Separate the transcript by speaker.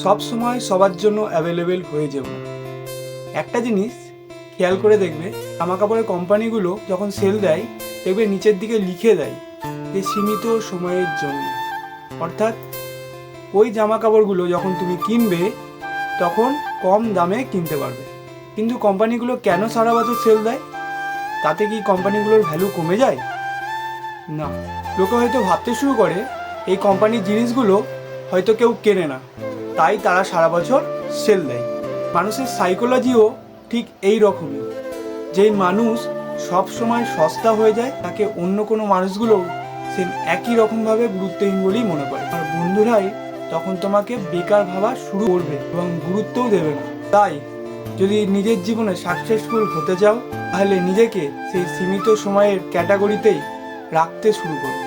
Speaker 1: সব সময় সবার জন্য অ্যাভেলেবেল হয়ে যাব না। একটা জিনিস খেয়াল করে দেখবে, জামা কাপড়ের কোম্পানিগুলো যখন সেল দেয় দেখবে নিচের দিকে লিখে দেয় যে সীমিত সময়ের জন্য। অর্থাৎ ওই জামা কাপড়গুলো যখন তুমি কিনবে তখন কম দামে কিনতে পারবে। কিন্তু কোম্পানিগুলো কেন সারা বছর সেল দেয়? তাতে কি কোম্পানিগুলোর ভ্যালু কমে যায়? না। লোকে হয়তো ভাবতে শুরু করে এই কোম্পানির জিনিসগুলো হয়তো কেউ কেনে না, তাই তারা সারা বছর সেল দেয়। মানুষের সাইকোলজিও ঠিক এই রকমই। যেই মানুষ সব সময় সস্তা হয়ে যায় তাকে অন্য কোনো মানুষগুলো সেম একই রকমভাবে গুরুত্বহীন বলেই মনে করে। আর বন্ধুরাই তখন তোমাকে বেকার ভাবা শুরু করবে এবং গুরুত্বও দেবে না। তাই যদি নিজের জীবনে সাকসেসফুল হতে চাও তাহলে নিজেকে সেই সীমিত সময়ের ক্যাটাগরিতেই রাখতে শুরু করো।